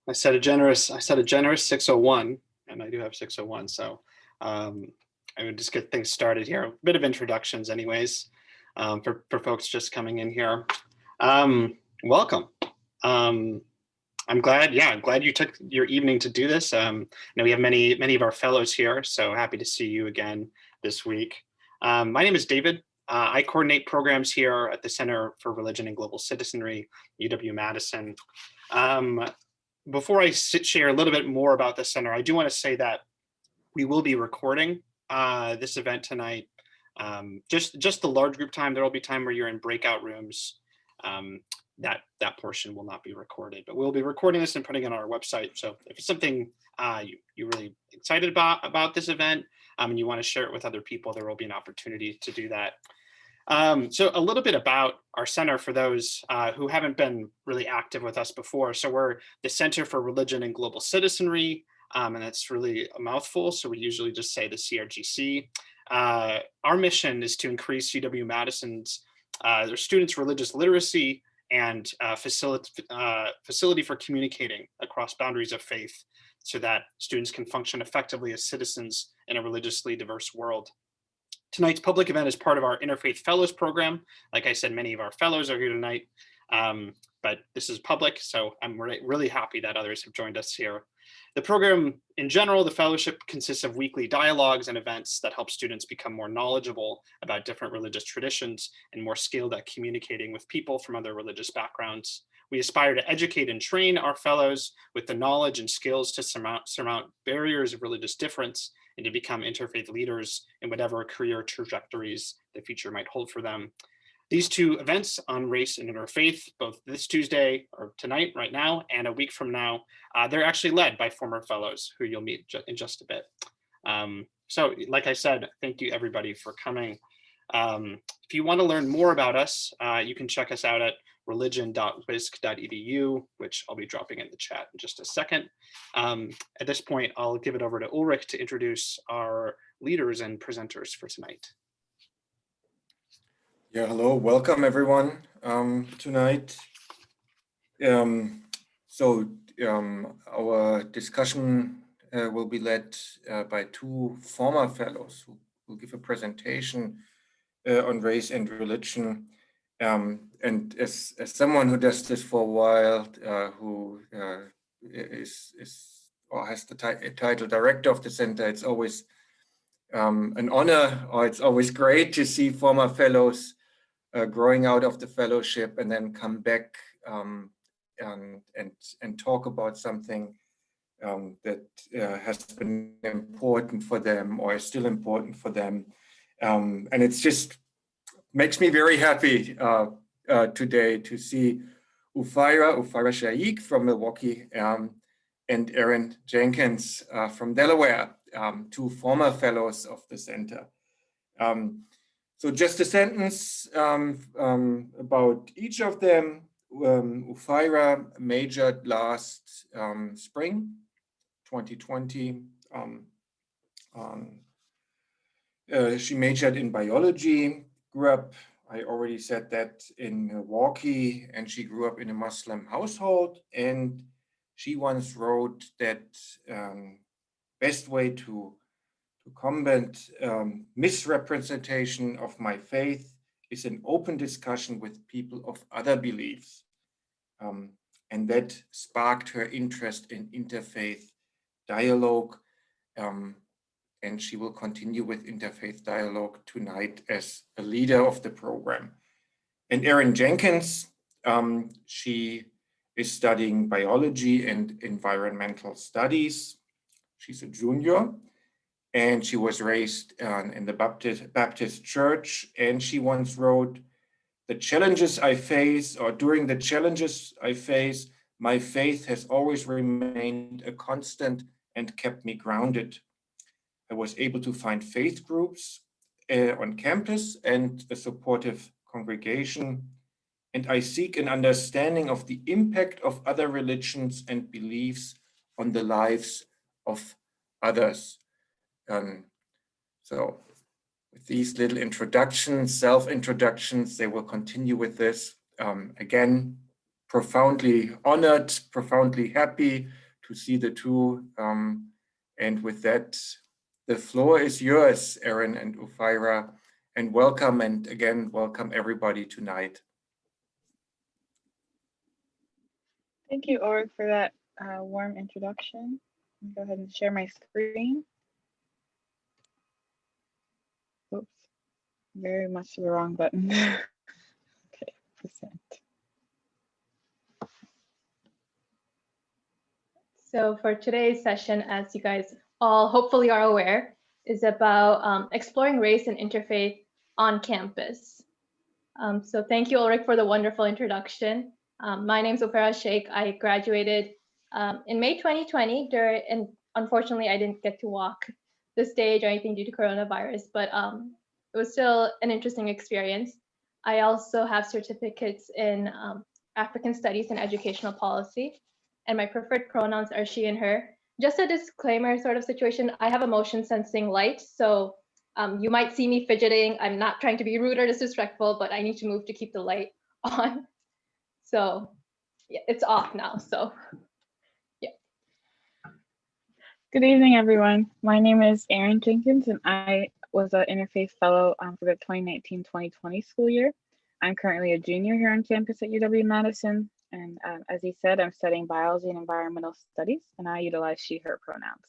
I said a generous 601, and I do have 601. So um, I would just get things started here. A bit of introductions, anyways, for folks just coming in here. Welcome. Um, I'm glad you took your evening to do this. Now we have many of our fellows here, so happy to see you again this week. My name is David. I coordinate programs here at the Center for Religion and Global Citizenry, UW-Madison. Um, Before I share a little bit more about the center, I do want to say that we will be recording this event tonight. Just the large group time. There will be time where you're in breakout rooms. Um, that portion will not be recorded, but we'll be recording this and putting it on our website. So if it's something you're really excited about this event and you want to share it with other people, there will be an opportunity to do that. So a little bit about our center for those who haven't been really active with us before. So we're the Center for Religion and Global Citizenry, and that's really a mouthful. So we usually just say the CRGC. Our mission is to increase UW-Madison's their students' religious literacy and facility for communicating across boundaries of faith so that students can function effectively as citizens in a religiously diverse world. Tonight's public event is part of our Interfaith Fellows program. Like I said, many of our fellows are here tonight, but this is public, so I'm really happy that others have joined us here. The program in general, the fellowship consists of weekly dialogues and events that help students become more knowledgeable about different religious traditions and more skilled at communicating with people from other religious backgrounds. We aspire to educate and train our fellows with the knowledge and skills to surmount barriers of religious difference and to become interfaith leaders in whatever career trajectories the future might hold for them. These two events on race and interfaith, both this Tuesday or tonight, right now, and a week from now, they're actually led by former fellows who you'll meet in just a bit. So like I said, thank you everybody for coming. If you want to learn more about us, you can check us out at religion.wisc.edu, which I'll be dropping in the chat in just a second. At this point, I'll give it over to Ulrich to introduce our leaders and presenters for tonight. Yeah, hello, welcome everyone tonight. Our discussion will be led by two former fellows who will give a presentation on race and religion. And as someone who does this for a while, who is or has the title director of the center, it's always an honor, or it's always great to see former fellows growing out of the fellowship and then come back and talk about something that has been important for them or is still important for them. And it's just makes me very happy today to see Ufaira Shaikh from Milwaukee and Erin Jenkins from Delaware, two former fellows of the center. So just a sentence about each of them. Ufaira majored last spring, 2020. She majored in biology, grew up, I already said that, in Milwaukee, and she grew up in a Muslim household. And she once wrote that best way to combat misrepresentation of my faith is an open discussion with people of other beliefs. And that sparked her interest in interfaith dialogue. And she will continue with interfaith dialogue tonight as a leader of the program. And Erin Jenkins, she is studying biology and environmental studies. She's a junior. And she was raised in the Baptist church. And she once wrote, "The challenges I face, or during the challenges I face, my faith has always remained a constant and kept me grounded. I was able to find faith groups on campus and a supportive congregation. And I seek an understanding of the impact of other religions and beliefs on the lives of others." So with these little introductions, self-introductions, they will continue with this. Again, profoundly honored, profoundly happy to see the two. And with that, the floor is yours, Erin and Ophira, and welcome, and again, welcome everybody tonight. Thank you, Ulrich, for that warm introduction. I'll go ahead and share my screen. Oops, very much the wrong button. Okay, present. So for today's session, as you guys all hopefully are aware, is about exploring race and interfaith on campus. So thank you, Ulrich, for the wonderful introduction. My name is Ophira Sheikh. I graduated in May 2020, and unfortunately, I didn't get to walk the stage or anything due to coronavirus, but it was still an interesting experience. I also have certificates in African Studies and Educational Policy, and my preferred pronouns are she and her. Just a disclaimer sort of situation, I have a motion sensing light, so you might see me fidgeting. I'm not trying to be rude or disrespectful, but I need to move to keep the light on. So yeah, it's off now, so yeah. Good evening, everyone. My name is Erin Jenkins, and I was an Interfaith Fellow for the 2019-2020 school year. I'm currently a junior here on campus at UW-Madison, and as he said, I'm studying biology and environmental studies, and I utilize she, her pronouns.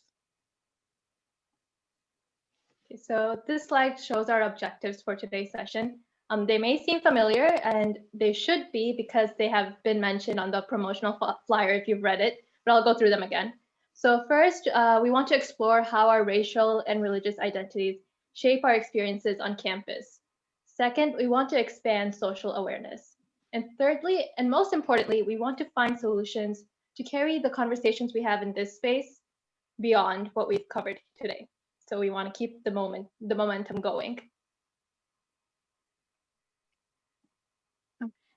Okay, so this slide shows our objectives for today's session. They may seem familiar, and they should be because they have been mentioned on the promotional flyer if you've read it, but I'll go through them again. So first, we want to explore how our racial and religious identities shape our experiences on campus. Second, we want to expand social awareness. And thirdly, and most importantly, we want to find solutions to carry the conversations we have in this space beyond what we've covered today. So we want to keep the momentum going.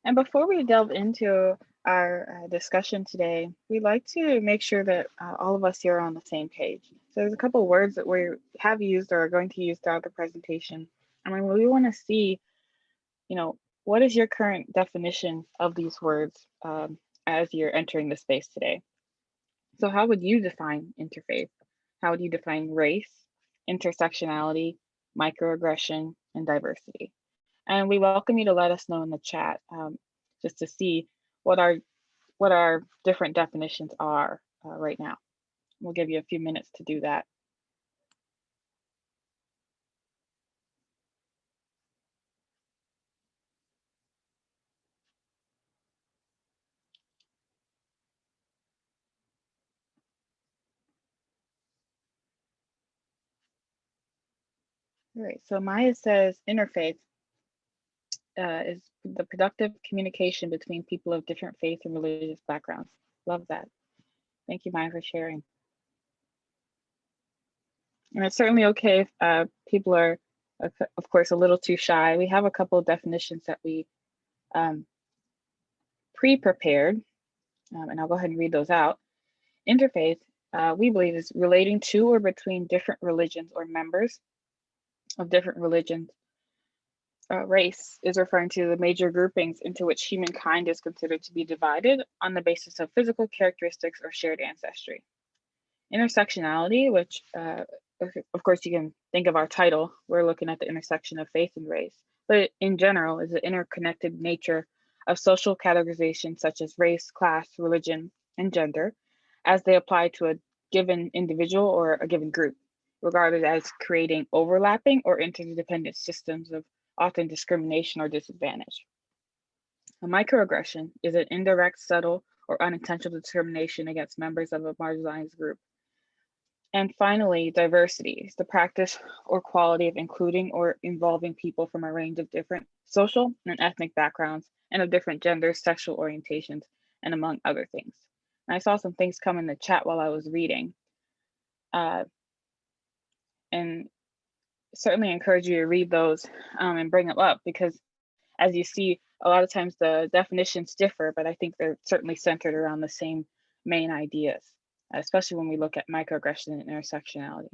And before we delve into our discussion today, we'd like to make sure that all of us here are on the same page. So there's a couple of words that we have used or are going to use throughout the presentation. I mean, we want to see, what is your current definition of these words as you're entering the space today? So how would you define interfaith? How would you define race, intersectionality, microaggression, and diversity? And we welcome you to let us know in the chat just to see what our different definitions are right now. We'll give you a few minutes to do that. All right, so Maya says interfaith is the productive communication between people of different faith and religious backgrounds. Love that. Thank you, Maya, for sharing. And it's certainly okay if people are, of course, a little too shy. We have a couple of definitions that we pre-prepared, and I'll go ahead and read those out. Interfaith, we believe, is relating to or between different religions or members of different religions. Race is referring to the major groupings into which humankind is considered to be divided on the basis of physical characteristics or shared ancestry. Intersectionality, which of course you can think of our title, we're looking at the intersection of faith and race, but in general is the interconnected nature of social categorization such as race, class, religion, and gender as they apply to a given individual or a given group, regarded as creating overlapping or interdependent systems of often discrimination or disadvantage. A microaggression is an indirect, subtle, or unintentional discrimination against members of a marginalized group. And finally, diversity is the practice or quality of including or involving people from a range of different social and ethnic backgrounds and of different genders, sexual orientations, and among other things. And I saw some things come in the chat while I was reading. And certainly encourage you to read those and bring them up, because as you see, a lot of times the definitions differ, but I think they're certainly centered around the same main ideas, especially when we look at microaggression and intersectionality.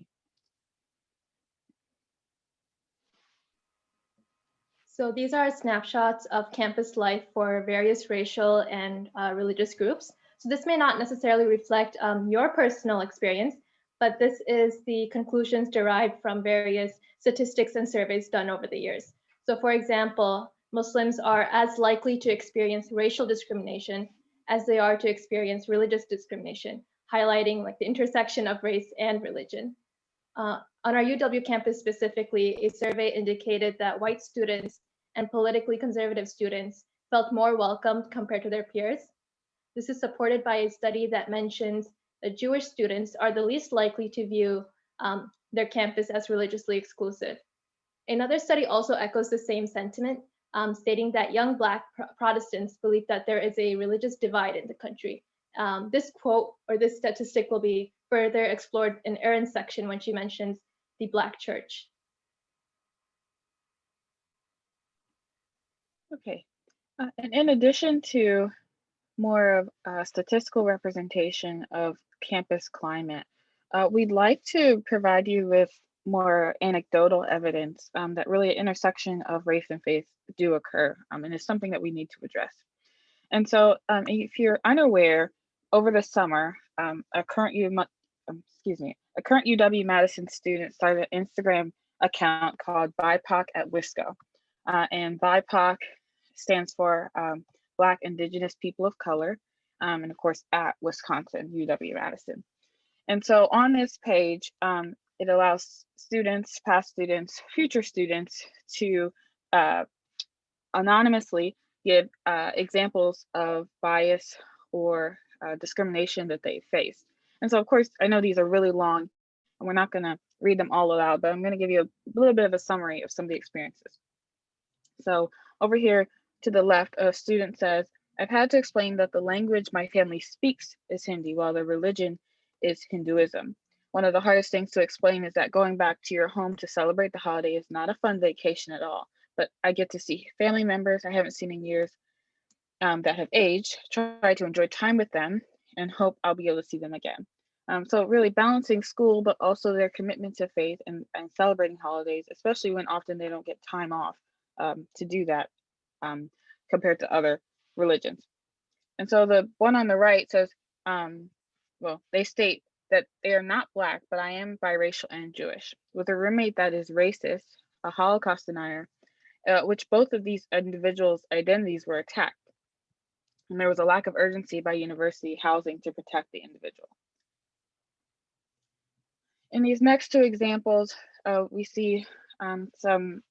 So these are snapshots of campus life for various racial and religious groups. So this may not necessarily reflect your personal experience, but this is the conclusions derived from various statistics and surveys done over the years. So for example, Muslims are as likely to experience racial discrimination as they are to experience religious discrimination, highlighting like the intersection of race and religion. On our UW campus specifically, a survey indicated that white students and politically conservative students felt more welcomed compared to their peers. This is supported by a study that mentions that Jewish students are the least likely to view their campus as religiously exclusive. Another study also echoes the same sentiment, stating that young Black Protestants believe that there is a religious divide in the country. This quote or this statistic will be further explored in Erin's section when she mentions the Black church. Okay. And in addition to more of a statistical representation of campus climate, we'd like to provide you with more anecdotal evidence that really an intersection of race and faith do occur, and it's something that we need to address. And so if you're unaware, over the summer, a current UW-Madison student started an Instagram account called BIPOC at Wisco. And BIPOC stands for Black Indigenous People of Color, and of course at Wisconsin, UW-Madison. And so on this page, it allows students, past students, future students to anonymously give examples of bias or discrimination that they face. And so of course, I know these are really long and we're not gonna read them all aloud, but I'm gonna give you a little bit of a summary of some of the experiences. So over here to the left, a student says, I've had to explain that the language my family speaks is Hindi while their religion is Hinduism. One of the hardest things to explain is that going back to your home to celebrate the holiday is not a fun vacation at all, but I get to see family members I haven't seen in years that have aged, try to enjoy time with them, and hope I'll be able to see them again. So really balancing school, but also their commitment to faith and celebrating holidays, especially when often they don't get time off to do that compared to other religions. And so the one on the right says, well, they state that they are not Black, but I am biracial and Jewish, with a roommate that is racist, a Holocaust denier, which both of these individuals' identities were attacked. And there was a lack of urgency by university housing to protect the individual. In these next two examples, we see some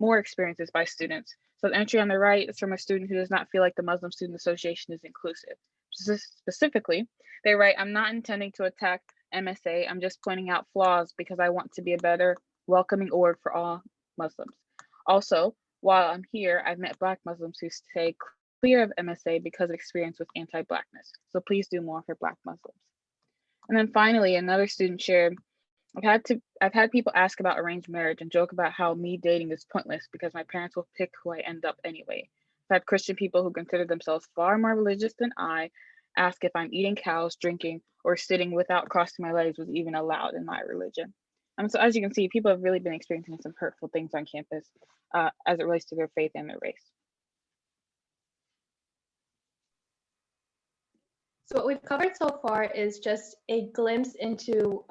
more experiences by students. So the entry on the right is from a student who does not feel like the Muslim Student Association is inclusive. Specifically, they write, I'm not intending to attack MSA, I'm just pointing out flaws because I want to be a better, welcoming org for all Muslims. Also, while I'm here, I've met Black Muslims who stay clear of MSA because of experience with anti-Blackness. So please do more for Black Muslims. And then finally, another student shared, I've had people ask about arranged marriage and joke about how me dating is pointless because my parents will pick who I end up anyway. I've had Christian people who consider themselves far more religious than I ask if I'm eating cows, drinking, or sitting without crossing my legs was even allowed in my religion. So as you can see, people have really been experiencing some hurtful things on campus as it relates to their faith and their race. So what we've covered so far is just a glimpse into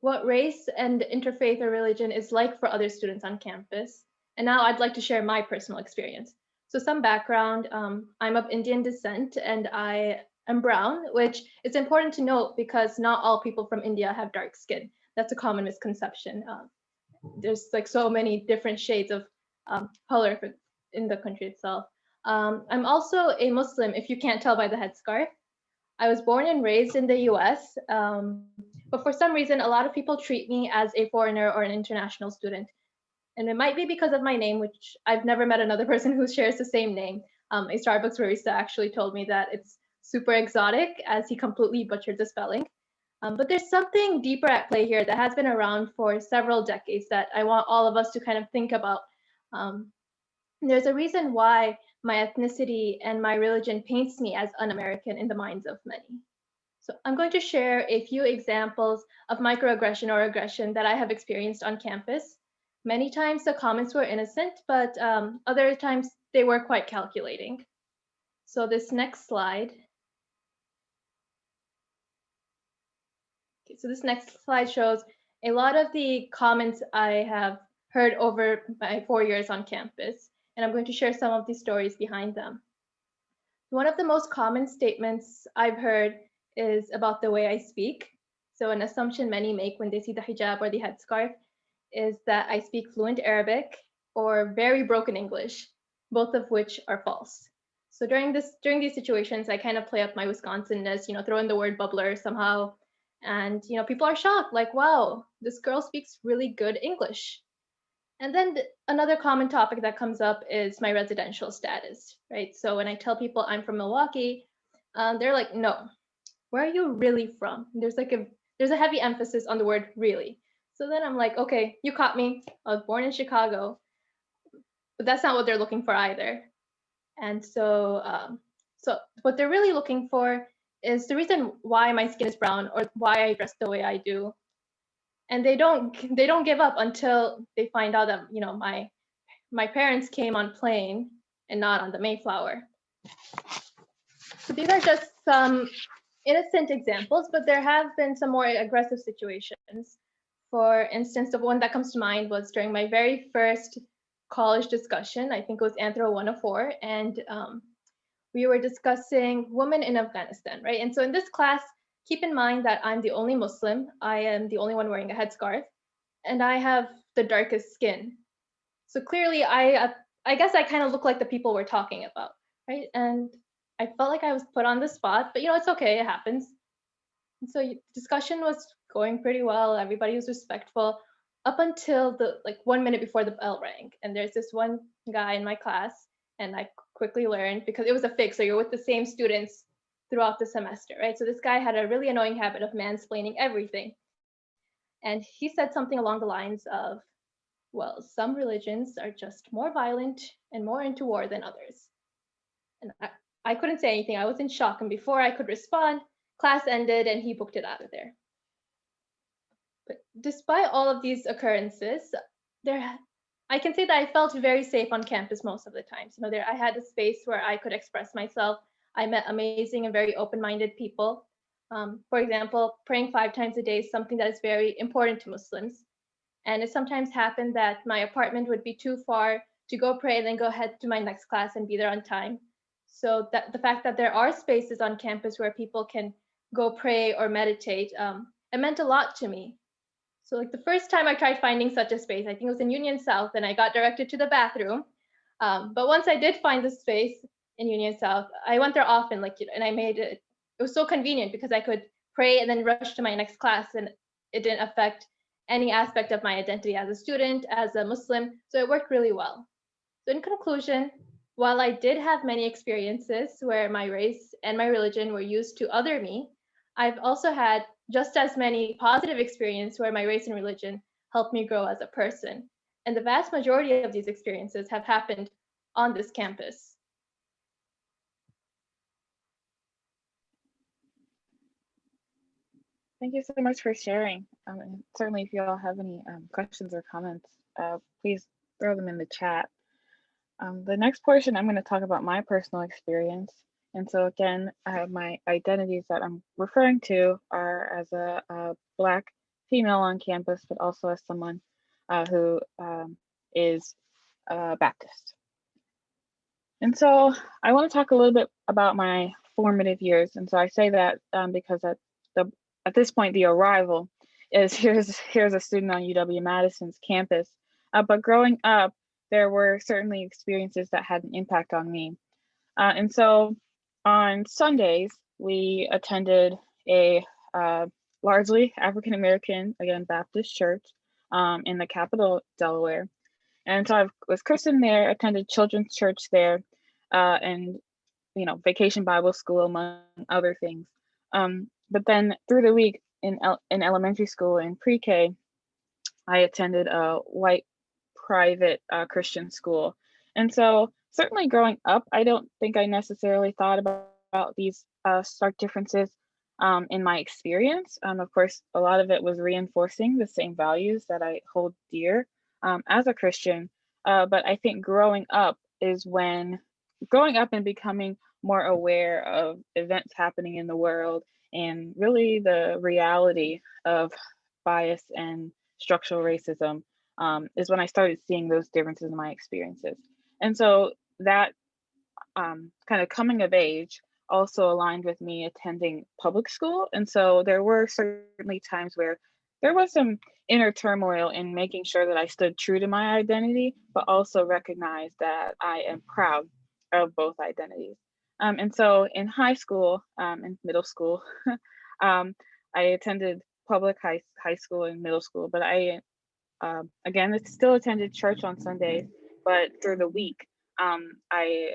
what race and interfaith or religion is like for other students on campus. And now I'd like to share my personal experience. So some background, I'm of Indian descent and I am brown, which is important to note because not all people from India have dark skin. That's a common misconception. There's like so many different shades of color in the country itself. I'm also a Muslim, if you can't tell by the headscarf. I was born and raised in the US, but for some reason, a lot of people treat me as a foreigner or an international student. And it might be because of my name, which I've never met another person who shares the same name. A Starbucks barista actually told me that it's super exotic as he completely butchered the spelling. But there's something deeper at play here that has been around for several decades that I want all of us to kind of think about. There's a reason why my ethnicity and my religion paints me as un-American in the minds of many. So I'm going to share a few examples of microaggression or aggression that I have experienced on campus. Many times the comments were innocent, but other times they were quite calculating. So this next slide. Okay, so this next slide shows a lot of the comments I have heard over my 4 years on campus, and I'm going to share some of the stories behind them. One of the most common statements I've heard is about the way I speak. So an assumption many make when they see the hijab or the headscarf is that I speak fluent Arabic or very broken English, both of which are false. So during these situations, I kind of play up my Wisconsonness, throw in the word bubbler somehow. And people are shocked, like, wow, this girl speaks really good English. And then another common topic that comes up is my residential status, right? So when I tell people I'm from Milwaukee, they're like, no, where are you really from? There's a heavy emphasis on the word really. So then I'm like, okay, you caught me. I was born in Chicago, but that's not what they're looking for either. And so what they're really looking for is the reason why my skin is brown or why I dress the way I do. And they don't give up until they find out that my parents came on plane and not on the Mayflower. So these are just some innocent examples, but there have been some more aggressive situations. For instance, the one that comes to mind was during my very first college discussion. I think it was Anthro 104, and we were discussing women in Afghanistan, right? And so in this class, keep in mind that I'm the only Muslim. I am the only one wearing a headscarf, and I have the darkest skin. So clearly, I guess I kind of look like the people we're talking about, right? And I felt like I was put on the spot, but it's okay, it happens. And so discussion was going pretty well. Everybody was respectful up until the 1 minute before the bell rang. And there's this one guy in my class, and I quickly learned, because it was a fix, so you're with the same students throughout the semester, right? So this guy had a really annoying habit of mansplaining everything. And he said something along the lines of, well, some religions are just more violent and more into war than others. And I couldn't say anything. I was in shock. And before I could respond, class ended and he booked it out of there. But despite all of these occurrences, I can say that I felt very safe on campus most of the times. I had a space where I could express myself. I met amazing and very open-minded people. For example, praying 5 times a day is something that is very important to Muslims. And it sometimes happened that my apartment would be too far to go pray and then go ahead to my next class and be there on time. So that the fact that there are spaces on campus where people can go pray or meditate, it meant a lot to me. So the first time I tried finding such a space, I think it was in Union South, and I got directed to the bathroom. But once I did find the space in Union South, I went there often, and I made it was so convenient because I could pray and then rush to my next class, and it didn't affect any aspect of my identity as a student, as a Muslim. So it worked really well. So in conclusion, while I did have many experiences where my race and my religion were used to other me, I've also had just as many positive experiences where my race and religion helped me grow as a person. And the vast majority of these experiences have happened on this campus. Thank you so much for sharing. And certainly, if you all have any questions or comments, please throw them in the chat. The next portion, I'm going to talk about my personal experience. And so again, my identities that I'm referring to are as a Black female on campus, but also as someone who is Baptist. And so I want to talk a little bit about my formative years. And so I say that because at this point, the arrival is here's a student on UW-Madison's campus. But growing up, there were certainly experiences that had an impact on me. And so on Sundays, we attended a largely African-American, again, Baptist church in the capital, Delaware. And so I was christened there, attended children's church there, and Vacation Bible School, among other things. But then through the week in elementary school and pre-K, I attended a white private Christian school. And so certainly growing up, I don't think I necessarily thought about these stark differences in my experience. Of course, a lot of it was reinforcing the same values that I hold dear as a Christian. But I think growing up and becoming more aware of events happening in the world and really the reality of bias and structural racism is when I started seeing those differences in my experiences. And so that kind of coming of age also aligned with me attending public school. And so there were certainly times where there was some inner turmoil in making sure that I stood true to my identity, but also recognized that I am proud of both identities. And so in high school and middle school, I attended public high school and middle school, but I again, it's still attended church on Sundays, but through the week, I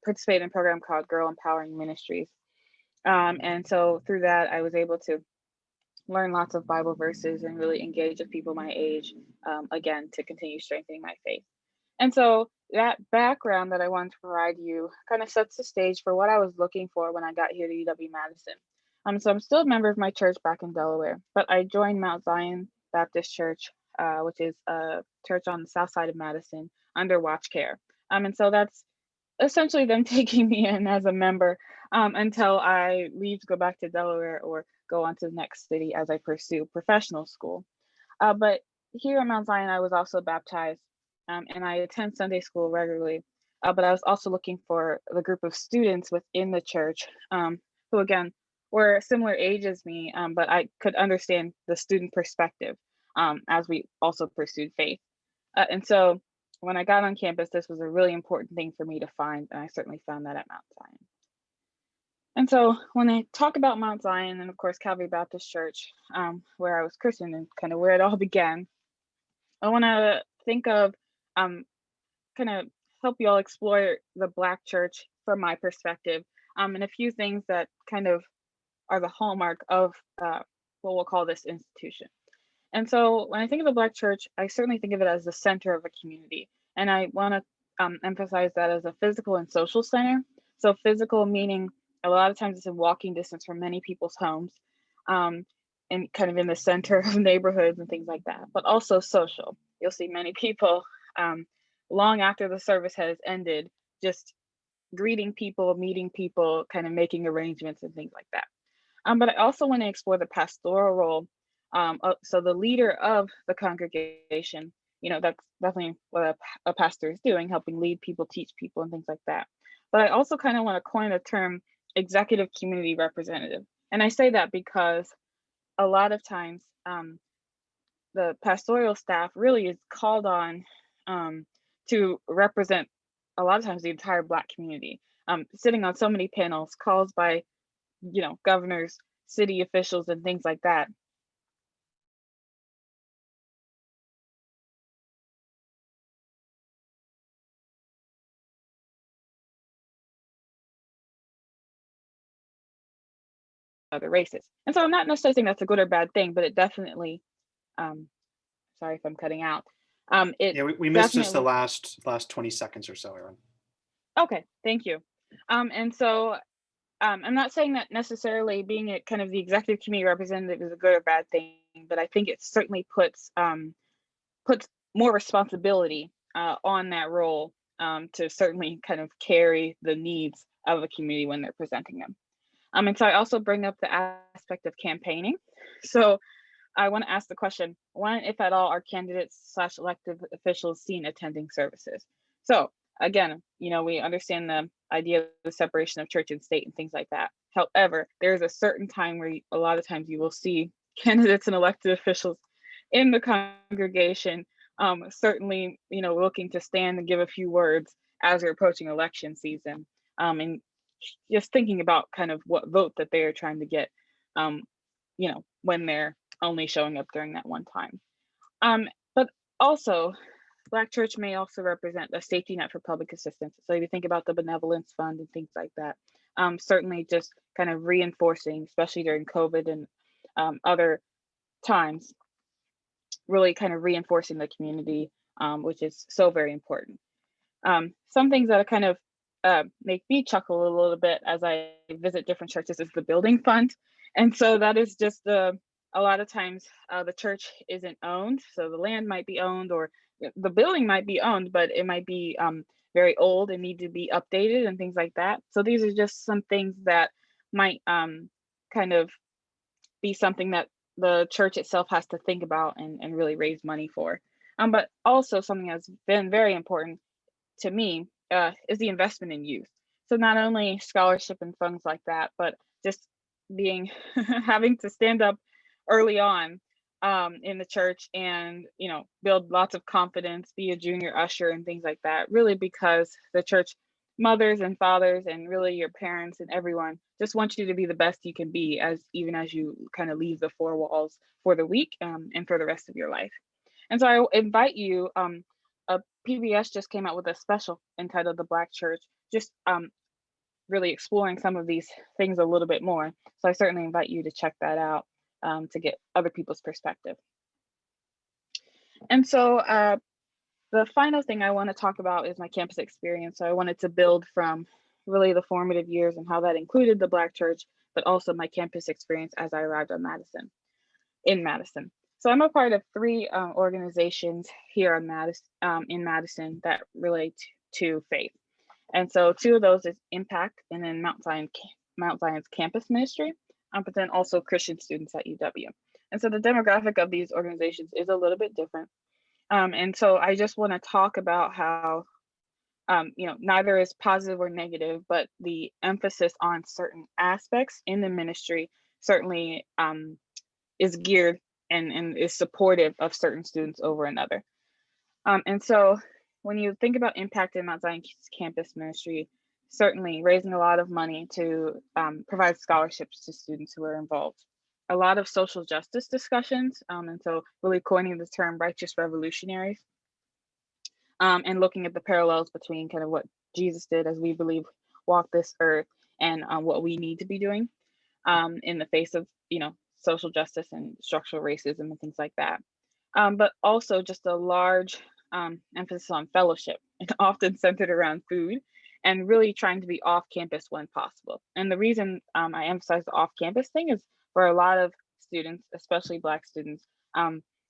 participated in a program called Girl Empowering Ministries. And so through that, I was able to learn lots of Bible verses and really engage with people my age, again, to continue strengthening my faith. And so that background that I wanted to provide you kind of sets the stage for what I was looking for when I got here to UW-Madison. So I'm still a member of my church back in Delaware, but I joined Mount Zion Baptist Church, which is a church on the south side of Madison under Watch Care. And so that's essentially them taking me in as a member until I leave to go back to Delaware or go on to the next city as I pursue professional school. But here at Mount Zion, I was also baptized and I attend Sunday school regularly. But I was also looking for the group of students within the church who, again, were similar age as me, but I could understand the student perspective as we also pursued faith. And so when I got on campus, this was a really important thing for me to find, and I certainly found that at Mount Zion. And so when I talk about Mount Zion and of course Calvary Baptist Church, where I was christened and kind of where it all began, I want to think of kind of help you all explore the Black church from my perspective, and a few things that kind of are the hallmark of what we'll call this institution. And so when I think of the Black church, I certainly think of it as the center of a community. And I want to emphasize that as a physical and social center. So physical meaning a lot of times it's in walking distance from many people's homes and kind of in the center of neighborhoods and things like that, but also social. You'll see many people long after the service has ended, just greeting people, meeting people, kind of making arrangements and things like that. But I also want to explore the pastoral role. So the leader of the congregation, that's definitely what a pastor is doing, helping lead people, teach people, and things like that. But I also kind of want to coin a term, executive community representative. And I say that because a lot of times the pastoral staff really is called on to represent a lot of times the entire Black community, sitting on so many panels, calls by governors, city officials, and things like that. Other races. And so I'm not necessarily saying that's a good or bad thing, but it definitely, sorry if I'm cutting out. Yeah, we missed just the last 20 seconds or so, Erin. Okay, thank you. And so I'm not saying that necessarily being a kind of the executive committee representative is a good or bad thing, but I think it certainly puts more responsibility on that role to certainly kind of carry the needs of a community when they're presenting them. And so I also bring up the aspect of campaigning. So I want to ask the question, when, if at all, are candidates/elected officials seen attending services? So again, we understand the idea of the separation of church and state and things like that. However, there's a certain time where a lot of times you will see candidates and elected officials in the congregation, certainly, looking to stand and give a few words as we're approaching election season, and just thinking about kind of what vote that they are trying to get, when they're only showing up during that one time. But also, Black church may also represent a safety net for public assistance. So if you think about the benevolence fund and things like that, certainly just kind of reinforcing, especially during COVID and other times, really kind of reinforcing the community, which is so very important. Some things that are kind of make me chuckle a little bit as I visit different churches is the building fund. And so that is just a lot of times the church isn't owned. So the land might be owned or the building might be owned, but it might be very old and need to be updated and things like that. So these are just some things that might kind of be something that the church itself has to think about and really raise money for. But also something that's been very important to me is the investment in youth. So not only scholarship and funds like that, but just being having to stand up early on in the church and build lots of confidence, be a junior usher and things like that. Really, because the church mothers and fathers and really your parents and everyone just want you to be the best you can be even as you kind of leave the four walls for the week and for the rest of your life. And so I invite you, PBS just came out with a special entitled The Black Church, just really exploring some of these things a little bit more. So I certainly invite you to check that out to get other people's perspective. And so the final thing I want to talk about is my campus experience. So I wanted to build from really the formative years and how that included the Black church, but also my campus experience as I arrived in Madison. So I'm a part of 3 organizations here in Madison that relate to faith. And so 2 of those is Impact and then Mount Zion's campus ministry, but then also Christian students at UW. And so the demographic of these organizations is a little bit different. And so I just want to talk about how, neither is positive or negative, but the emphasis on certain aspects in the ministry certainly is geared and is supportive of certain students over another. And so when you think about Impact in Mount Zion's campus ministry, certainly raising a lot of money to provide scholarships to students who are involved. A lot of social justice discussions, and so really coining the term righteous revolutionaries, and looking at the parallels between kind of what Jesus did as we believe walked this earth and what we need to be doing in the face of, social justice and structural racism and things like that. But also just a large emphasis on fellowship, and often centered around food, and really trying to be off campus when possible. And the reason I emphasize the off campus thing is for a lot of students, especially Black students,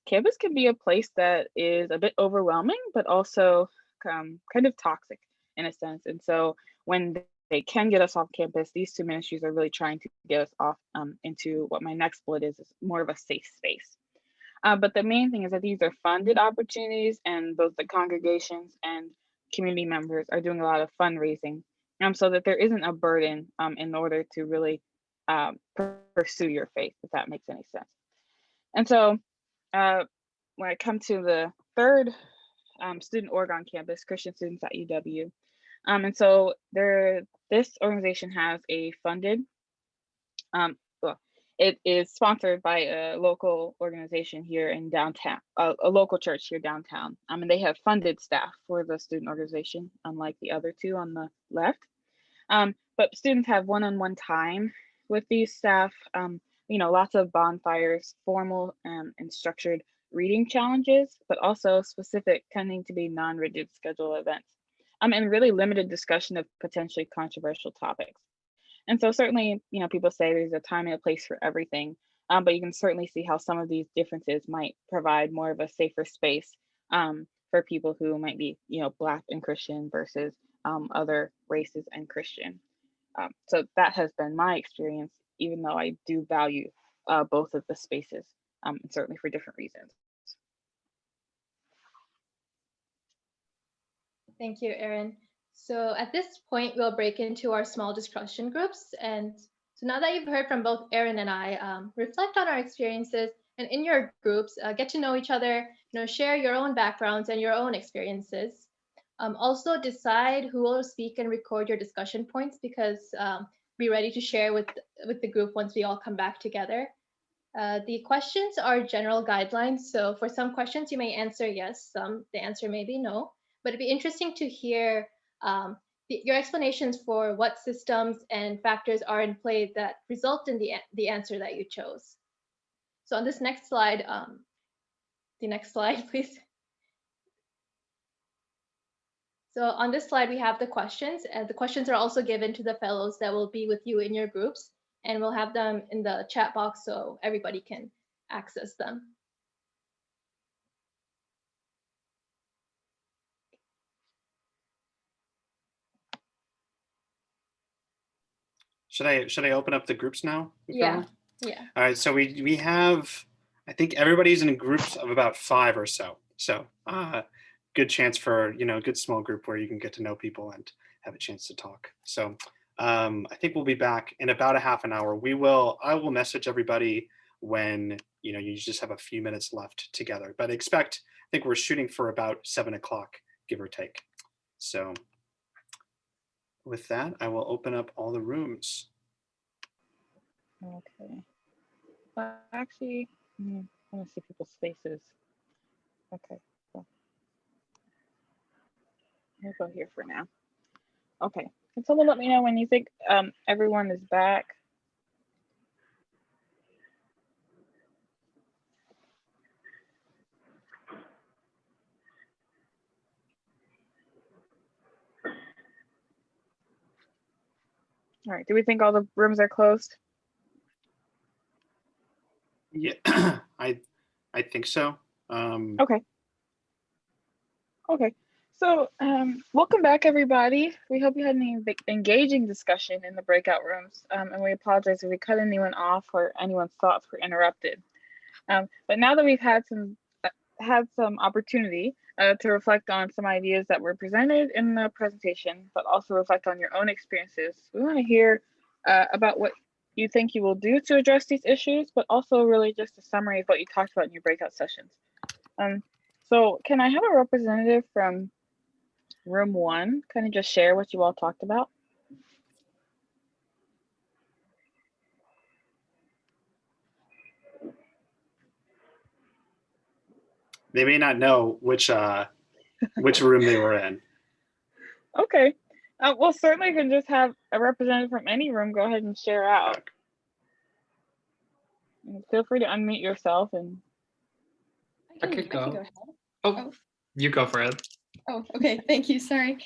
campus can be a place that is a bit overwhelming, but also kind of toxic in a sense. And so when they can get us off campus, these 2 ministries are really trying to get us off into what my next bullet is more of a safe space. But the main thing is that these are funded opportunities, and both the congregations and community members are doing a lot of fundraising so that there isn't a burden in order to really pursue your faith, if that makes any sense. And so when I come to the 3rd student org on campus, Christian students at UW. And so this organization has a funded, it is sponsored by a local organization here in downtown, a local church here downtown. And they have funded staff for the student organization, unlike the other 2 on the left. But students have one-on-one time with these staff, lots of bonfires, formal and structured reading challenges, but also specific tending to be non-rigid schedule events, and really limited discussion of potentially controversial topics. And so certainly, people say there's a time and a place for everything, but you can certainly see how some of these differences might provide more of a safer space for people who might be, Black and Christian versus other races and Christian. So that has been my experience, even though I do value both of the spaces, and certainly for different reasons. Thank you, Erin. So at this point, we'll break into our small discussion groups. And so now that you've heard from both Erin and I, reflect on our experiences, and in your groups, get to know each other, share your own backgrounds and your own experiences. Also decide who will speak and record your discussion points, because be ready to share with the group once we all come back together. The questions are general guidelines. So for some questions, you may answer yes, some the answer may be no. But it'd be interesting to hear your explanations for what systems and factors are in play that result in the answer that you chose. So on this next slide, the next slide, please. So on this slide, we have the questions, and the questions are also given to the fellows that will be with you in your groups, and we'll have them in the chat box so everybody can access them. Should I open up the groups now? Yeah. Farah? Yeah. All right, so we have, I think everybody's in groups of about 5 or so. So good chance for, a good small group where you can get to know people and have a chance to talk. So I think we'll be back in about a half an hour. I will message everybody when, you just have a few minutes left together, but I think we're shooting for about 7 o'clock, give or take. So with that, I will open up all the rooms. Okay. Actually, I want to see people's faces. Okay. Cool. We'll go here for now. Okay. Can someone let me know when you think everyone is back? All right. Do we think all the rooms are closed? Yeah, I think so. Okay. Okay. So welcome back, everybody. We hope you had an engaging discussion in the breakout rooms. And we apologize if we cut anyone off or anyone's thoughts were interrupted. But now that we've had some opportunity to reflect on some ideas that were presented in the presentation, but also reflect on your own experiences, we want to hear about what you think you will do to address these issues, but also really just a summary of what you talked about in your breakout sessions. So can I have a representative from room 1 kind of just share what you all talked about? They may not know which room they were in. Okay. Well, certainly you can just have a representative from any room go ahead and share out. And feel free to unmute yourself and. I could go ahead. Oh, you go for it. Oh, okay. Thank you. Sorry.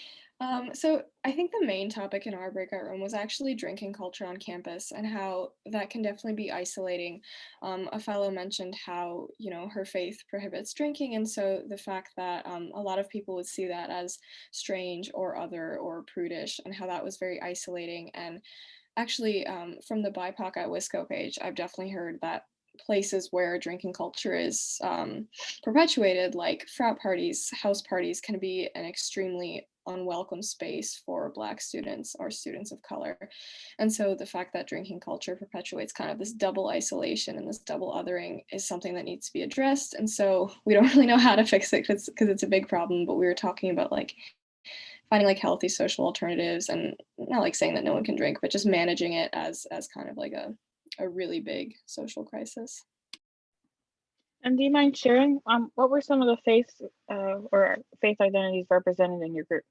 So I think the main topic in our breakout room was actually drinking culture on campus and how that can definitely be isolating. A fellow mentioned how, her faith prohibits drinking. And so the fact that a lot of people would see that as strange or other or prudish, and how that was very isolating. And actually, from the BIPOC at Wisco page, I've definitely heard that places where drinking culture is perpetuated, like frat parties, house parties, can be an extremely unwelcome space for Black students or students of color. And so the fact that drinking culture perpetuates kind of this double isolation and this double othering is something that needs to be addressed. And so we don't really know how to fix it because it's a big problem, but we were talking about finding healthy social alternatives, and not saying that no one can drink, but just managing it as kind of a really big social crisis. And do you mind sharing what were some of the faiths or faith identities represented in your group?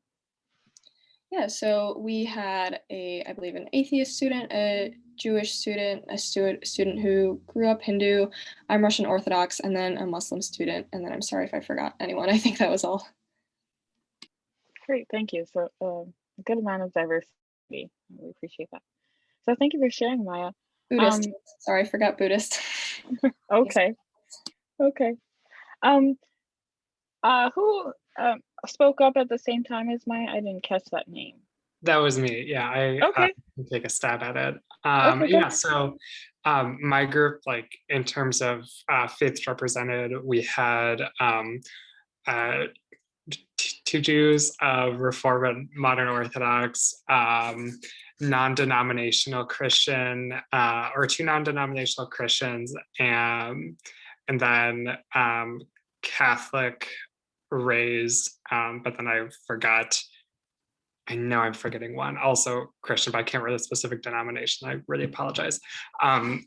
Yeah, so we had I believe an atheist student, a Jewish student, a student who grew up Hindu, I'm Russian Orthodox, and then a Muslim student. And then I'm sorry if I forgot anyone. I think that was all. Great, thank you. So a good amount of diversity. We appreciate that. So thank you for sharing, Maya. Buddhist. Sorry, I forgot Buddhist. Okay. Okay. Who spoke up at the same time as Maya? I didn't catch that name. That was me. Yeah, I Okay. can take a stab at it. Okay, Yeah, so my group, in terms of faiths represented, we had 2 Jews, Reform and Modern Orthodox, non-denominational Christian, or 2 non-denominational Christians, and then Catholic raised, but then I know I'm forgetting one, also Christian, but I can't remember the specific denomination. I really apologize.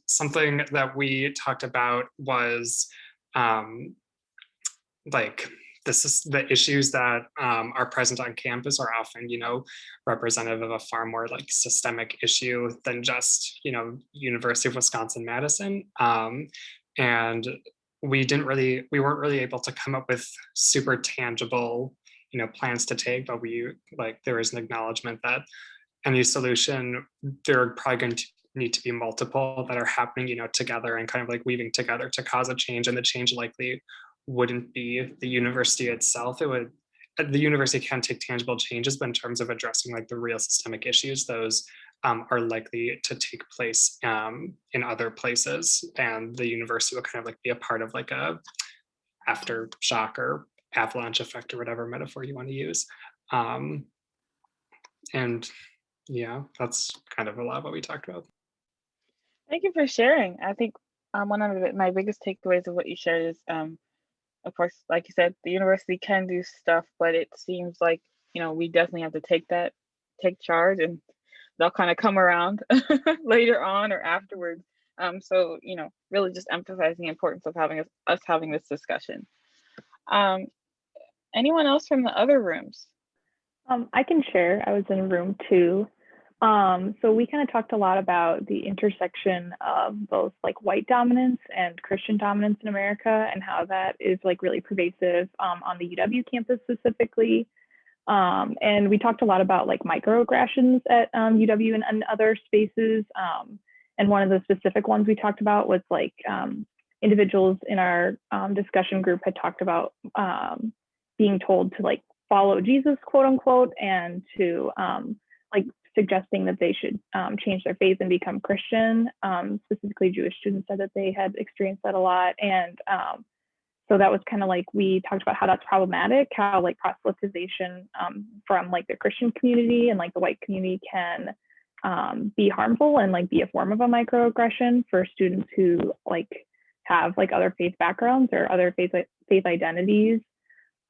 Something that we talked about was this is the issues that are present on campus are often, representative of a far more systemic issue than just, University of Wisconsin-Madison. And we weren't really able to come up with super tangible, plans to take, but there was an acknowledgement that any solution, there are probably going to need to be multiple that are happening, together and kind of weaving together to cause a change. And the change likely wouldn't be the university itself. The university can take tangible changes, but in terms of addressing the real systemic issues, those are likely to take place in other places, and the university will kind of like be a part of like a aftershock or avalanche effect or whatever metaphor you want to use. Um, and yeah, that's kind of a lot of what we talked about. Thank you for sharing. I think one of my biggest takeaways of what you shared is, of course, like you said, the university can do stuff, but it seems like, we definitely have to take charge, and they'll kind of come around later on or afterwards. So, really just emphasizing the importance of us having this discussion. Anyone else from the other rooms? I can share. I was in room 2. So we kind of talked a lot about the intersection of both like white dominance and Christian dominance in America, and how that is like really pervasive on the UW campus specifically. And we talked a lot about like microaggressions at UW and other spaces. And one of the specific ones we talked about was like individuals in our discussion group had talked about being told to like follow Jesus, quote unquote, and to like suggesting that they should change their faith and become Christian. Specifically, Jewish students said that they had experienced that a lot. And so that was kind of like, we talked about how that's problematic, how like proselytization from like the Christian community and like the white community can be harmful and like be a form of a microaggression for students who like have like other faith backgrounds or other faith identities.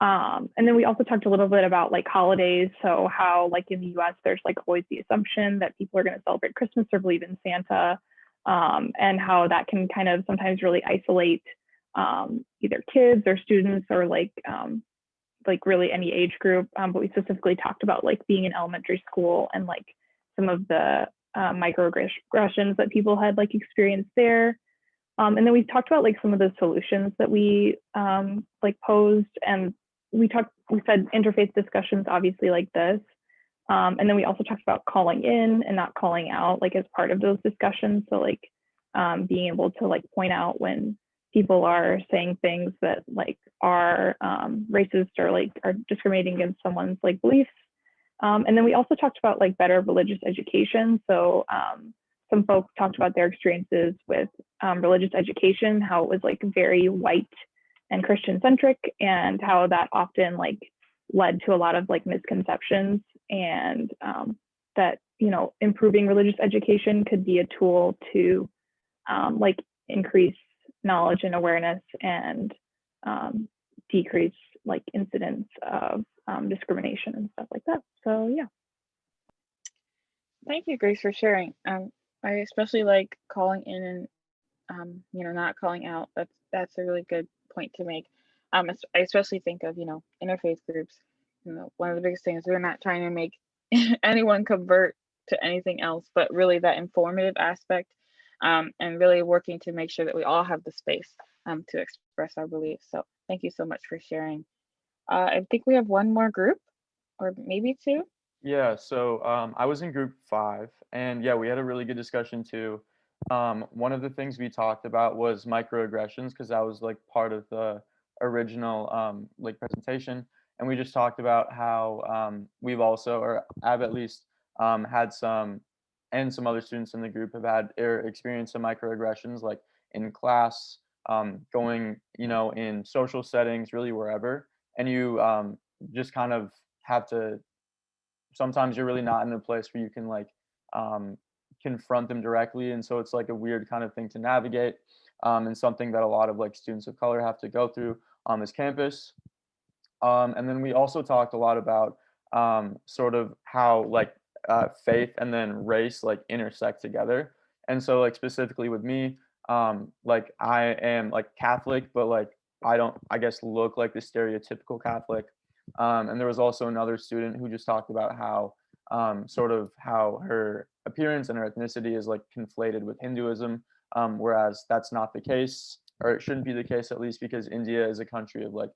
And then we also talked a little bit about like holidays. So how like in the US, there's like always the assumption that people are going to celebrate Christmas or believe in Santa, and how that can kind of sometimes really isolate either kids or students or like really any age group. But we specifically talked about like being in elementary school and like some of the microaggressions that people had like experienced there. And then we talked about like some of the solutions that we like posed, and we said interfaith discussions, obviously like this. And then we also talked about calling in and not calling out like as part of those discussions. So like being able to like point out when people are saying things that like are racist or like are discriminating against someone's like beliefs. And then we also talked about like better religious education. So some folks talked about their experiences with religious education, how it was like very white and Christian centric, and how that often like led to a lot of like misconceptions, and that, improving religious education could be a tool to like increase knowledge and awareness and decrease like incidents of discrimination and stuff like that. So yeah. Thank you, Grace, for sharing. I especially like calling in and not calling out. That's a really good point to make. I especially think of interfaith groups. One of the biggest things, we're not trying to make anyone convert to anything else, but really that informative aspect, and really working to make sure that we all have the space to express our beliefs. So thank you so much for sharing. I think we have one more group, or maybe 2. Yeah, so I was in group 5, and yeah, we had a really good discussion too. One of the things we talked about was microaggressions, because that was like part of the original like presentation, and we just talked about how we've also, or I've at least had some, and some other students in the group have had or experienced some microaggressions, like in class, going, in social settings, really wherever, and you just kind of have to, sometimes you're really not in a place where you can like confront them directly, and so it's like a weird kind of thing to navigate, and something that a lot of like students of color have to go through on this campus. And then we also talked a lot about sort of how like faith and then race like intersect together. And so like specifically with me, like I am like Catholic, but like I don't, I guess, look like the stereotypical Catholic. And there was also another student who just talked about how sort of how her appearance and her ethnicity is like conflated with Hinduism, whereas that's not the case, or it shouldn't be the case, at least, because India is a country of like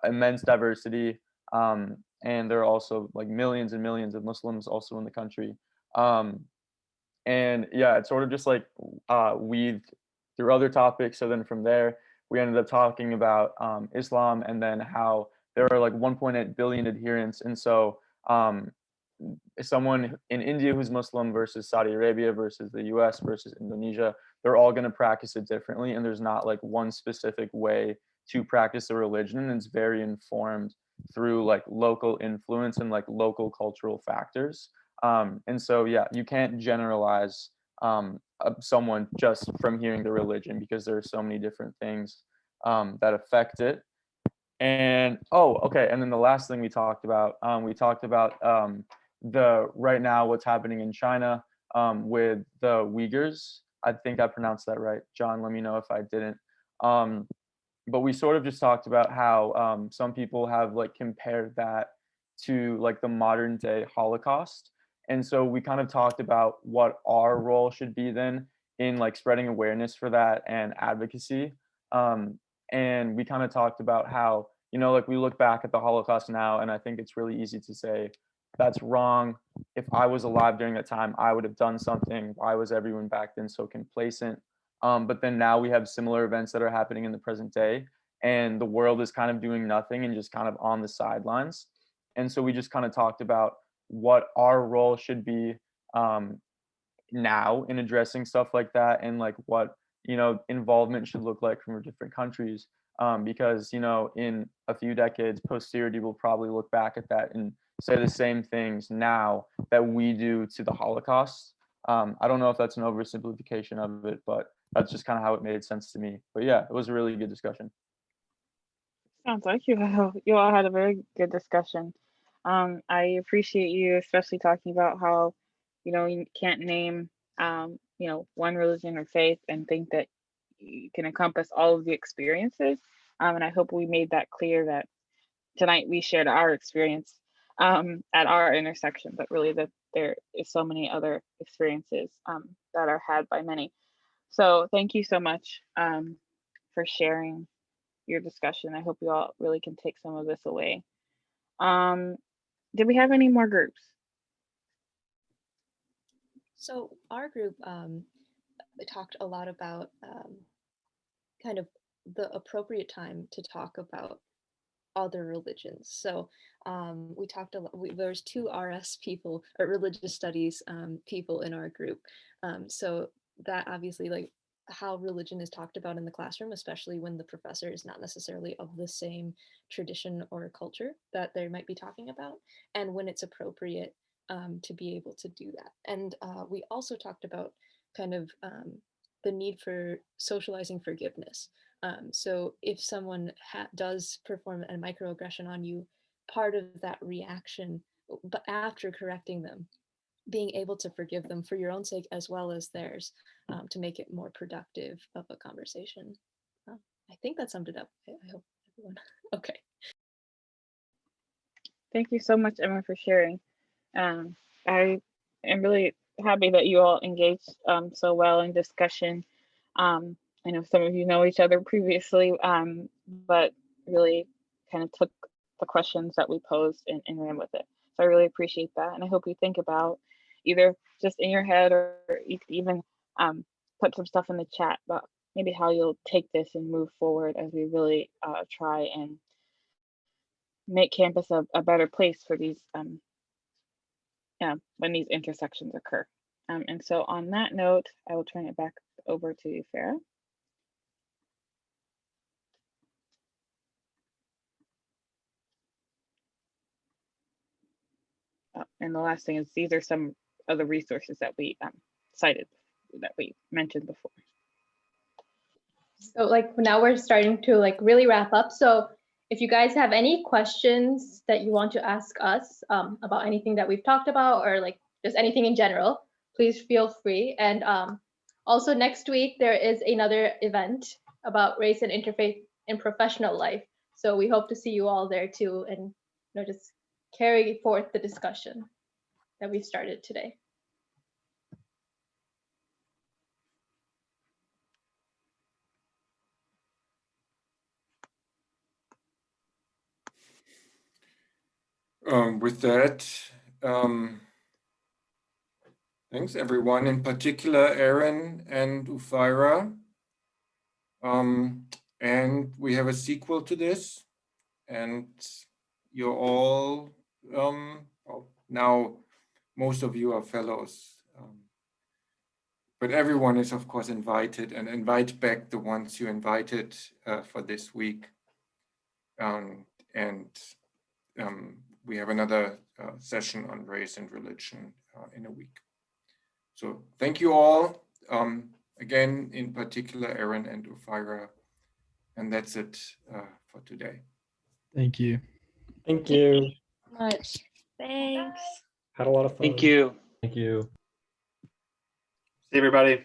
immense diversity, and there are also like millions and millions of Muslims also in the country. And yeah, it's sort of just like weaved through other topics. So then from there, we ended up talking about Islam, and then how there are like 1.8 billion adherents. And so someone in India who's Muslim versus Saudi Arabia versus the US versus Indonesia, they're all going to practice it differently. And there's not like one specific way to practice a religion. And it's very informed through like local influence and like local cultural factors. And so, yeah, you can't generalize someone just from hearing the religion, because there are so many different things that affect it. And okay. And then the last thing we talked about the right now what's happening in China with the Uyghurs. I think I pronounced that right. John, let me know if I didn't. But we sort of just talked about how some people have like compared that to like the modern day Holocaust. And so we kind of talked about what our role should be then in like spreading awareness for that and advocacy. And we kind of talked about how, you know, like we look back at the Holocaust now, and I think it's really easy to say, that's wrong. If I was alive during that time, I would have done something. Why was everyone back then so complacent? But then now we have similar events that are happening in the present day, and the world is kind of doing nothing and just kind of on the sidelines. And so we just kind of talked about what our role should be now in addressing stuff like that, and like what, you know, involvement should look like from different countries. Because, you know, in a few decades, posterity will probably look back at that and say the same things now that we do to the Holocaust. I don't know if that's an oversimplification of it, but that's just kind of how it made sense to me. But yeah, it was a really good discussion. Sounds like you all had a very good discussion. I appreciate you especially talking about how, you know, you can't name, you know, one religion or faith and think that you can encompass all of the experiences. And I hope we made that clear that tonight we shared our experience at our intersection, but really that there is so many other experiences that are had by many. So thank you so much for sharing your discussion. I hope you all really can take some of this away. Did we have any more groups? So our group talked a lot about kind of the appropriate time to talk about other religions. So we talked a lot, there's 2 RS people, or religious studies people in our group. So that obviously, like, how religion is talked about in the classroom, especially when the professor is not necessarily of the same tradition or culture that they might be talking about, and when it's appropriate to be able to do that. And we also talked about kind of the need for socializing forgiveness. So if someone does perform a microaggression on you, part of that reaction, but after correcting them, being able to forgive them for your own sake as well as theirs, to make it more productive of a conversation. I think that summed it up. I hope everyone. Okay. Thank you so much, Emma, for sharing. I am really happy that you all engaged so well in discussion. I know some of you know each other previously, but really kind of took the questions that we posed and ran with it. So I really appreciate that. And I hope you think about either just in your head, or you could even put some stuff in the chat about maybe how you'll take this and move forward as we really try and make campus a better place for these when these intersections occur. And so on that note, I will turn it back over to you, Farah. And the last thing is, these are some of the resources that we cited, that we mentioned before. So like now we're starting to like really wrap up. So if you guys have any questions that you want to ask us about anything that we've talked about, or like just anything in general, please feel free. And also next week, there is another event about race and interfaith in professional life. So we hope to see you all there too, and just carry forth the discussion that we started today. With that, thanks everyone, in particular Aaron and Ufaira. And we have a sequel to this, and you're all now most of you are fellows. But everyone is, of course, invited, and invite back the ones you invited for this week. We have another session on race and religion in a week. So thank you all. Again, in particular, Aaron and Ufira. And that's it for today. Thank you. Thank you. Much. Thanks. Had a lot of fun. Thank you. Thank you. See everybody.